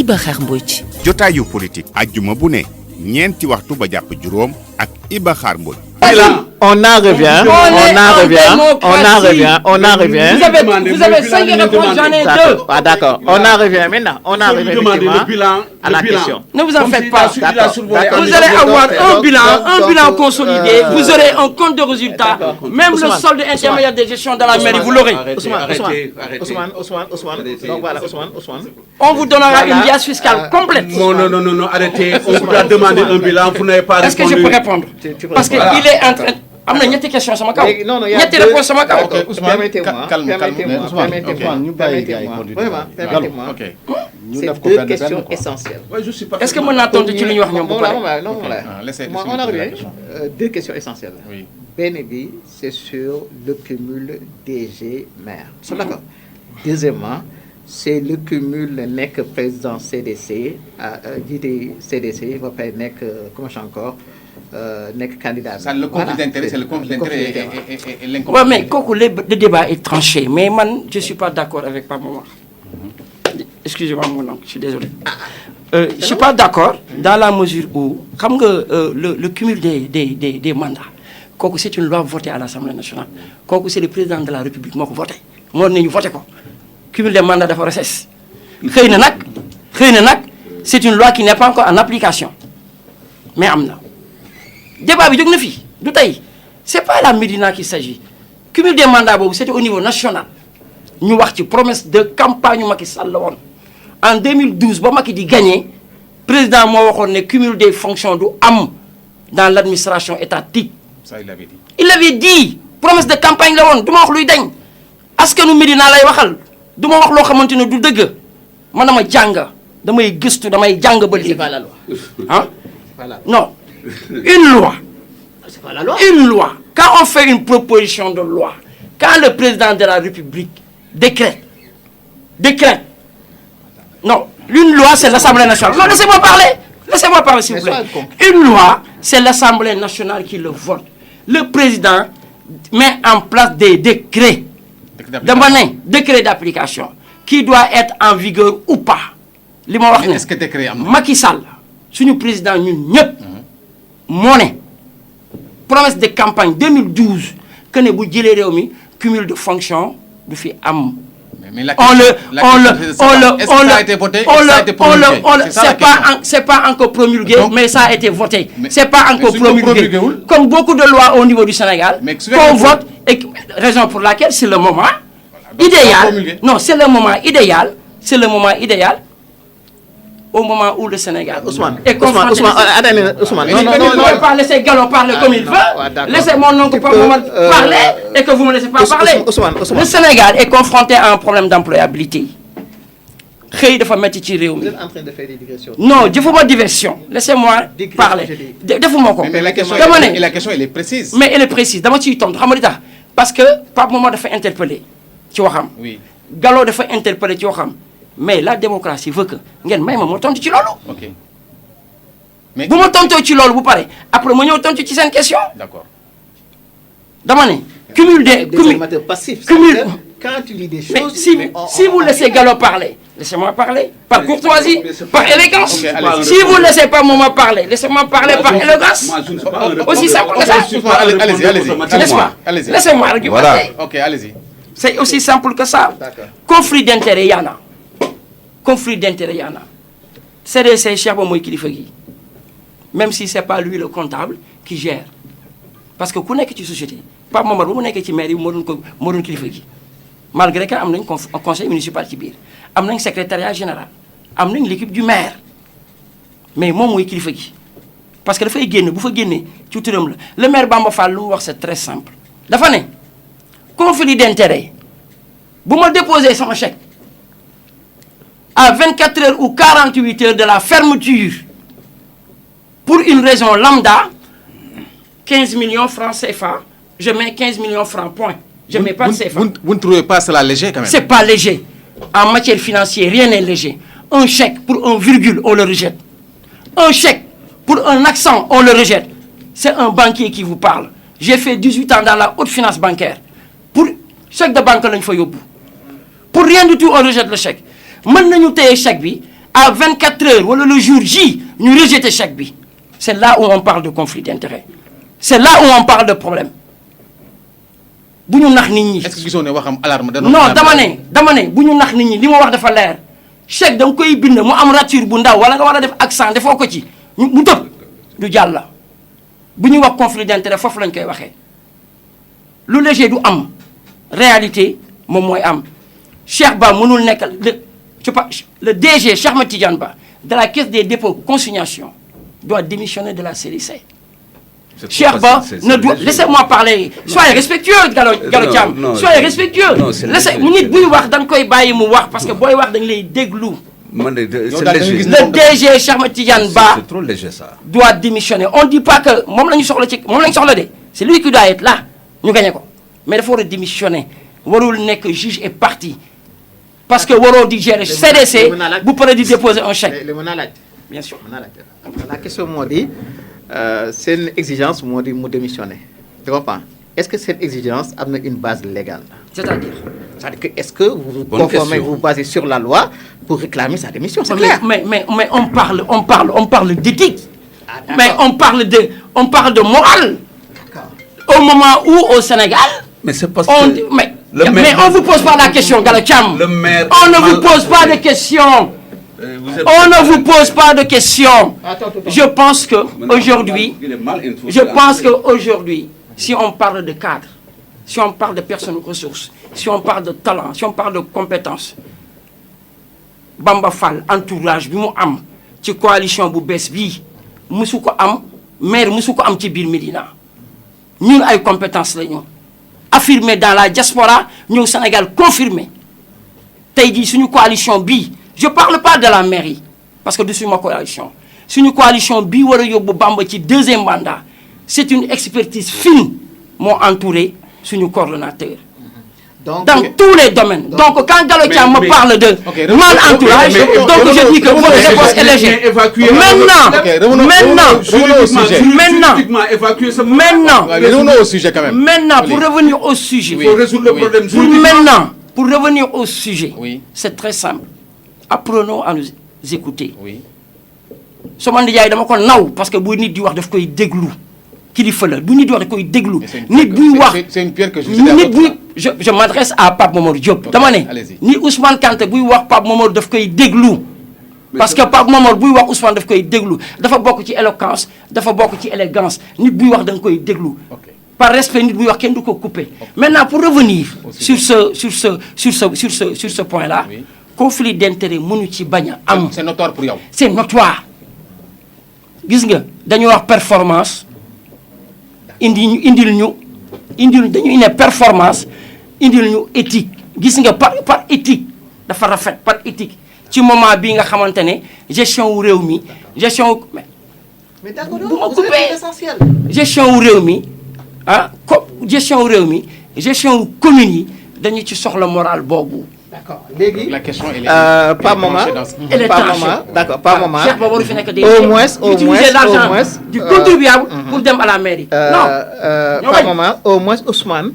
Iba Khar Mbodj. jotaayu politique ajjuma bu ne ñeenti waxtu ba jàpp juróom ak Iba Khar Mbodj. On en revient. Vous avez 5 réponses, j'en ai 2. Ah, d'accord. On en revient maintenant. On en revient effectivement à la question. Ne vous en faites pas. D'accord. Vous allez avoir un bilan consolidé. Vous aurez un compte de résultats. Même le solde intermédiaire de gestion dans la mairie, vous l'aurez. Ousmane. Donc voilà, Ousmane. On vous donnera une liasse fiscale complète. Non, arrêtez. On vous a demandé un bilan, vous n'avez pas répondu. Est-ce que je peux répondre? Parce qu'il est en train... am na ñetti question sama kaw ñetti réponse sama kaw. Permettez-moi. C'est deux questions essentielles. Est-ce que mën naa tontu ci li ñu wax ñoom bu pare? On en revient. Deux questions essentielles. Benn bi c'est sur le cumul DG maire. C'est d'accord. Deuxièmement, c'est le cumul nekk président CDC jiite CDC ba pare nekk comment encore nekk candidat. Ça le conflit d'intérêt, c'est le conflit d'intérêt et l'incompétence. Ouais, mais kooku le débat est tranché, mais man je suis pas d'accord avec Pape Momar. Excusez-moi mon oncle, je suis désolé. Je suis pas d'accord dans la mesure où xam nga le cumul des mandats kooku c'est une loi votée à l'Assemblée nationale kooku c'est le président de la République moo ko voté moo ne ñu voté ko cumul des mandats dafa recess xëy na nag c'est une loi qui n'est pas encore en application mais am na débat bi jóg na fi du tey c'est pas la Médina qu'il s'agit cumul des mandats boobu c'était au niveau national ñu wax ci promesse de campagne yu Macky Sall la woon en 2012 ba Macky di gagné président moo waxoon ne cumul des fonctions du am dans l'administration étatique. Ça il l'avait dit. Il l'avait dit promesse de campagne la woon du ma wax luy dañ askanu Médina lay waxal du ma wax loo xamante ne du dëgg man dama jàng damay gëstu damay jàng ba léegi. C'est pas la loi. Hein? Voilà. Non. Une loi. C'est pas la loi. Une loi. Quand on fait une proposition de loi, quand le président de la République décrète. Non, une loi, c'est l'Assemblée nationale. Non, laissez-moi parler, s'il vous plaît. Une loi, c'est l'Assemblée nationale qui le vote. Le président met en place des décrets. Décret d'application qui doit être en vigueur ou pas. Est-ce que décret am na? Macky Sall suñu président ñun ñëpp moo ne promesse de campagne 2012 que ne bu jëlee réew mi cumul de fonction du fi am. C'est pas encore promulgué, mais ça a été voté. C'est pas encore promulgué. Comme beaucoup de lois au niveau du Sénégal, qu'on vote, et raison pour laquelle c'est le moment idéal. Non, c'est le moment idéal. Au moment où le Sénégal est confronté... Ousmane, non, ne pouvez pas laisser Gallo parler comme il veut. Laissez mon oncle parler et que vous me laissez pas parler. Le Sénégal est confronté à un problème d'employabilité. Vous êtes en train de faire des digressions. Non, je ne fais pas diversion. Laissez-moi parler. Mais la question, elle est précise. Mais elle est précise. Parce que Pape Momar dafa interpeller ci waxam. Oui. Gallo dafa interpeller ci waxam. Mais la démocratie veut que ngeen may ma tontu ci loolu. OK. Mais bu ma tontoo ci loolu bu pare après ma ñëw tontu ci seen question. D'accord. Dama ne cumul des passifs. Quand tu dis des choses, mais si vous laissez Gallo parler, laissez-moi parler par courtoisie, par élégance. Okay, si vous ne laissez pas Momar parler, laissez-moi parler par élégance. Aussi simple que ça. Allez-y. Laissez-moi argumenter. Voilà. OK, allez-y. C'est aussi simple que ça. Conflit d'intérêt, y en a. CDC Cheikh Ba mooy kilifa gi même si c'est pas lui le comptable qui gère parce que ku nekk ci société Pape Momar bu mu nekkee ci maire yi moo doon kilifa gi malgré que am nañ conseil municipal ci biir am nañ secrétariat général am nañ l'équipe du maire mais moom mooy kilifa gi parce que dafay génn bu fa génnee ci turam la le maire Bamba Fall lu mu wax c'est très simple dafa ne conflit d'intérêt bu ma déposer sama chèque à 24 heures ou 48 heures de la fermeture pour une raison lambda 15 millions francs CFA je mets 15 millions francs point je mets pas de CFA. Vous ne trouvez pas cela léger quand même? C'est pas léger en matière financière, rien n'est léger. Un chèque pour un virgule on le rejette, un chèque pour un accent on le rejette. C'est un banquier qui vous parle. J'ai fait 18 ans dans la haute finance bancaire. Pour chèque de banque lañ fa yóbbu pour rien du tout on rejette le chèque. Mën nañu téye chèque bi à 24 heures wala le jour J ñu rejeter chèque bi c'est là où on parle de conflit d'intérêt c'est là où on parle de problème bu ñu nax nit ñi. est-ce que gisoo ne waxam alarme da non dama ne bu ñu nax nit ñi li ma wax dafa leer chèque da nga koy bind mu am rature bu ndaw wala nga war a def accent defoo ko ci mu tëb du jàll la bu ñuy wax conflit d'intérêt foofu lañ koy waxee lu léger du am réalité moom mooy am Cheikh Ba mënul nekk le DG Cheikh Ahmed Tidiane Ba de la caisse des dépôts consignation doit démissionner de la CDC. Cheikh Ba ne doit laissez-moi parler soyez respectueux Gallo Thiam soyez respectueux laissez nit buy wax da nga koy bàyyi mu wax parce que booy wax dañ lay déglu. Le DG Cheikh Ahmed Tidiane Ba c'est trop léger ça. doit démissionner on dit pas que moom la ñu soxla ci moom la ñu soxla de c'est lui qui doit être là ñu gagné ko mais dafa war a démissionner warul nekk juge et partie parce que waroo di gérer CDC bu paree di déposer un chèque. li mën naa laaj. bien sûr mën naa laaj la question moo di seen exigence moo di mu démissionner. tu comprends est-ce que cette exigence am na une base légale. c'est-à-dire que est-ce que vous vous conformez vous basez sur la loi pour réclamer sa démission c'est clair. mais on parle d'éthique. mais on parle de morale. Au moment où au Sénégal. Mais c'est parce que mais on vous pose pas la question Gallo Thiam. Le maire on ne vous pose pas de questions. On ne vous pose pas de questions. Je pense que aujourd'hui, si on parle de cadre, si on parle de personnes ressources, si on parle de talent, si on parle de compétences, Bamba Fall entourage bi mu am ci coalition bu bees bii musu ko am maire musu ko am ci biir Médina ñun ay compétences la ñu affirmé dans la diaspora ñëw Sénégal confirmé tey jii suñu coalition bii je parle pas de la mairie parce que du suñu coalition suñu coalition bii war a yóbbu Bamba ci deuxième mandat c'est une expertise fine moo entouré suñu coordonnateur. Dans tous les domaines. Donc quand Gallo Thiam me parle de mal entourage, donc je dis que votre réponse est légère. Maintenant, pour revenir au sujet. Il faut résoudre le problème. Pour revenir au sujet, c'est très simple. Apprenons à nous écouter. Sama ndijaay dama ko naw parce que bu nit di wax daf koy déglu. Kilifa la bu nit di wax daf koy déglu. Nit buy wax c'est une pierre que je m'adresse à Pape Mamadou Diop. Dama ne ni Ousmane Kanté buy wax Pape Mamadou daf koy déglu. Parce que Pape Mamadou buy wax Ousmane daf koy déglu. Dafa bokk ci éloquence, dafa bokk ci élégance. Nit buy wax da nga koy déglu. Par respect nit buy wax kenn du ko couper. Maintenant pour revenir sur ce point-là, conflit d'intérêt mënu ci bañ a am. C'est notoire pour yow. C'est notoire. Gis nga dañu wax performance indil ñu dañu ne performance indil ñu éthique gis nga par éthique dafa rafet par éthique ci moment bii nga xamante ne gestion wu réew mi gestion mais d'accord bu ma vous avez coupé l'essentiel. gestion wu réew mi gestion wu réew mi gestion wu commune yi dañu ci soxla moral boobu. D'accord léegi la question elle est pas moment elle est tranchée. D'accord pas moment Cheikh Ba waru fi nekk au moins l'argent du contribuable pour dem à la mairie. Non pas moment au moins Ousmane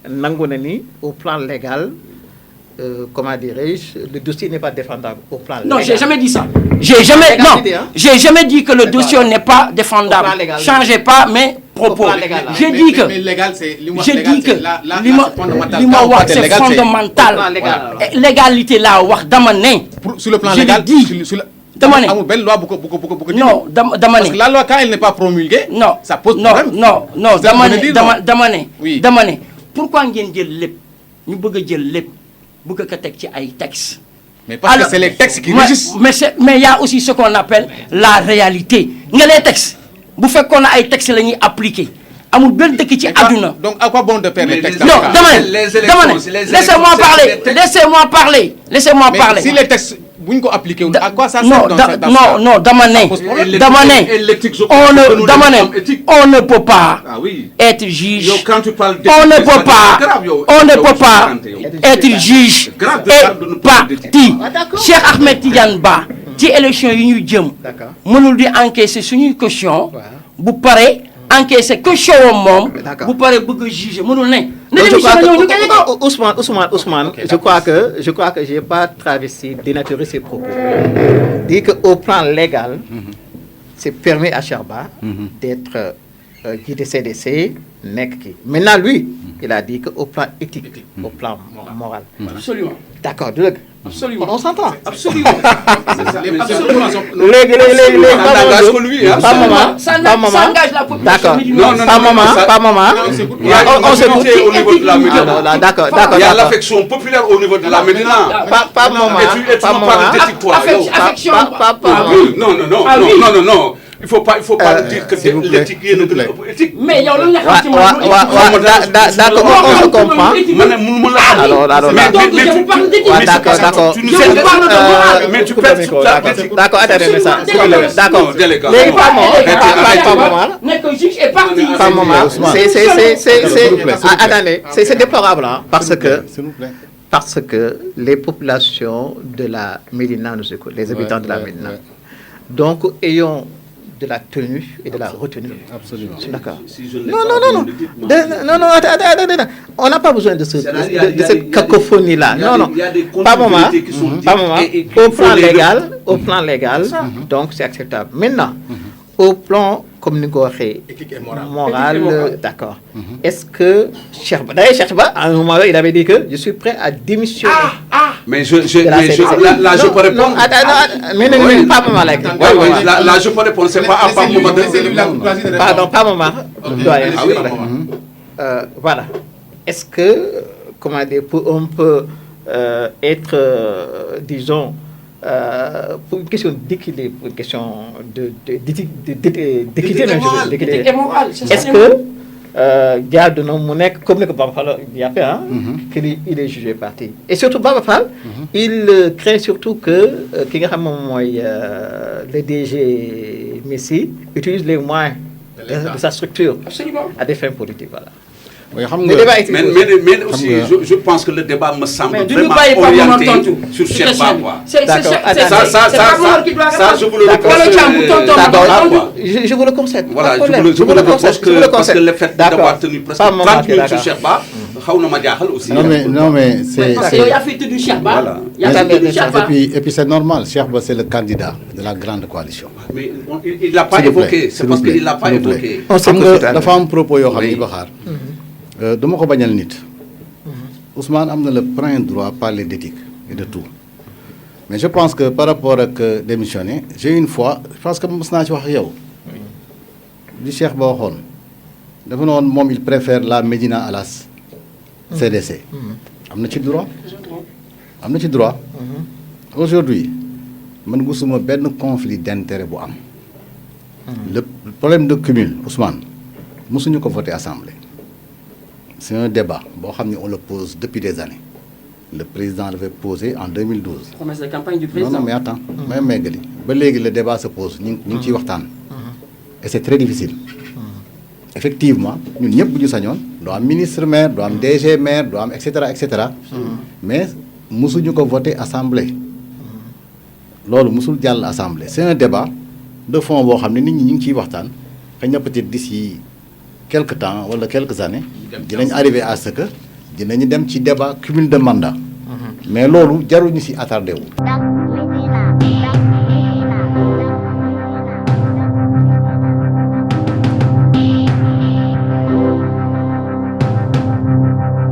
nangu na ni au plan légal comment dirais-je le dossier n'est pas défendable au plan légal. Non, j'ai jamais dit ça. J'ai jamais dit que le dossier n'est pas défendable. Changez pas mes propos. J'ai dit que li ma wax c'est fondamental. Légalité laa wax dama ne. Sur le plan légal dama ne amul benn loi bu ko non dama ne parce que la loi quand elle n'est pas promulguée. non ça pose problème. non dama ne pourquoi ngeen jël lépp ñu bëgg a jël lépp bëgg ko teg ci ay textes. Mais parce que c'est les textes qui régissent. Mais il y a aussi ce qu'on appelle la réalité. Nga les textes bu fekkoon na ay textes la ñuy appliquer amul benn dëkk ci àdduna. Donc à quoi bon de faire les textes? Non, dama ne laissez-moi parler. Mais si les textes bu ñu ko appliquer à quoi ça sert dans non dama ne on ne peut pas être juge. On ne peut pas être juge et parti. Cheikh Ahmed Tidiane Ba ci élection yi ñuy jëm mënul di encaisser suñuy caution bu pare encaisser caution moom bu pare bëgg a juger mënul ne Donc, je crois Nous gagnons. que Ousmane, je crois que j'ai pas travesti, dénaturé ses propos. Dit qu'au plan légal, c'est permis à Sherba d'être guidé CDC, NEC. Maintenant, lui, il a dit qu'au plan éthique, au plan moral. Absolument. D'accord, Absolument. on s'entend. Absolument. Ça engage la population. D'accord. musulmane. Pas maman. Il y a On se au niveau de la Médina. D'accord. Il y a l'affection populaire au niveau de la Médina. Pas maman. Et tu me parles d'éthique, toi. Affection. Non. Il faut pas dire que l'éthique est éthique. Mais il y a le D'accord, on se comprend. D'accord. Mais tu perds toute la critique. D'accord, attendez ça. D'accord. Pas maman. Attendez, c'est déplorable, parce que les populations de la Médina nous écoutent, les habitants de la Médina. Donc, ayons de la tenue et de la retenue. Absolument. D'accord. Non, attends. On n'a pas besoin de cette cacophonie-là. Non. Pas maman. Au plan légal, donc c'est acceptable. Maintenant, au plan, comme nous l'avons Éthique et moral, d'accord. Est-ce que Cherba, à un moment, il avait dit que je suis prêt à démissionner. Mais là, je peux répondre. Mais pas maman. Là, je peux répondre. C'est pas à part moment. Pardon, pas maman. Voilà. Est-ce que, comment dire, on peut être, disons, pour une question d'équilibre, pour une question d'équité, d'équité morale. Est-ce que garde nos monnaies comme le Baba Fall il y a fait, qu'il est jugé parti. Et surtout Baba Fall, il craint surtout que le DG Messi utilise les moyens de sa structure à des fins politiques. Voilà. Oui, mais aussi, je pense que le débat me semble vraiment orienté sur Cheikh Ba. Ça, je vous le reproche. Je vous le concède. Voilà, je vous le reproche parce que le fait d'avoir tenu presque 30 minutes sur Cheikh Ba, aussi. Non, mais c'est... Parce qu'il y a fait du Cheikh Ba. Et puis c'est normal, Cheikh Ba c'est le candidat de la grande coalition. Mais il ne l'a pas évoqué, c'est parce qu'il ne l'a pas évoqué. La femme propos yoo xam ne Ibakhar duma ko bañal nit. Ousmane am na le plein droit de parler d'éthique et de tout. Mais je pense que par rapport à démissionner, j'ai une fois, je pense que mos naa ci wax yow. Li Cheikh Ba waxoon dafa noonu moom il préfère la Médina à la CDC. am na ci droit. Aujourd'hui man gisuma benn conflit d'intérêt bu am. Le problème de cumul, Ousmane, mosuñu ko voter assemblée. C'est un débat. On le pose depuis des années. Le président l'avait posé en 2012. Promesse de campagne du président. Non, mais attends. Le débat se pose. Et c'est très difficile. Effectivement, nous sommes tous ministre maire, DG maire, etc. Mais nous avons voté assemblée. L'assemblée. C'est un débat de fond. Nous avons peut-être d'ici quelques temps ou quelques années, nous arriver à ce que nous avons un débat cumul de mandat. Mais là, nous avons attardé.